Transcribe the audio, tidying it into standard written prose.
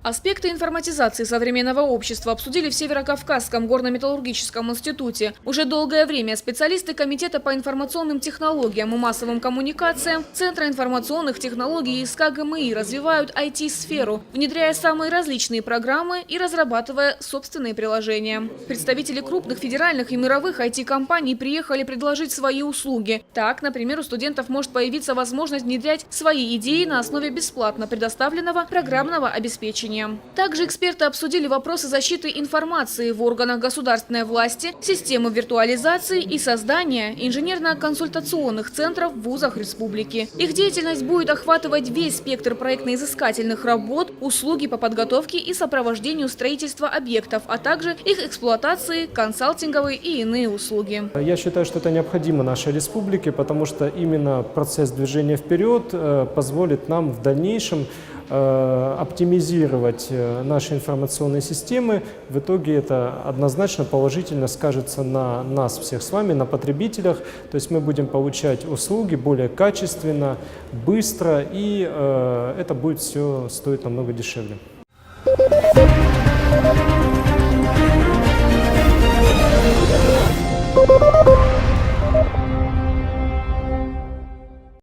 Аспекты информатизации современного общества обсудили в Северокавказском горно-металлургическом институте. Уже долгое время специалисты Комитета по информационным технологиям и массовым коммуникациям Центра информационных технологий ИСК ГМИ развивают IT-сферу, внедряя самые различные программы и разрабатывая собственные приложения. Представители крупных федеральных и мировых IT-компаний приехали предложить свои услуги. Так, например, у студентов может появиться возможность внедрять свои идеи на основе бесплатно предоставленного программного обеспечения. Также эксперты обсудили вопросы защиты информации в органах государственной власти, системы виртуализации и создания инженерно-консультационных центров в вузах республики. Их деятельность будет охватывать весь спектр проектно-изыскательных работ, услуги по подготовке и сопровождению строительства объектов, а также их эксплуатации, консалтинговые и иные услуги. Я считаю, что это необходимо нашей республике, потому что именно процесс движения вперед позволит нам в дальнейшем оптимизировать наши информационные системы. В итоге это однозначно положительно скажется на нас всех с вами, на потребителях. То есть мы будем получать услуги более качественно, быстро, и это будет все стоить намного дешевле.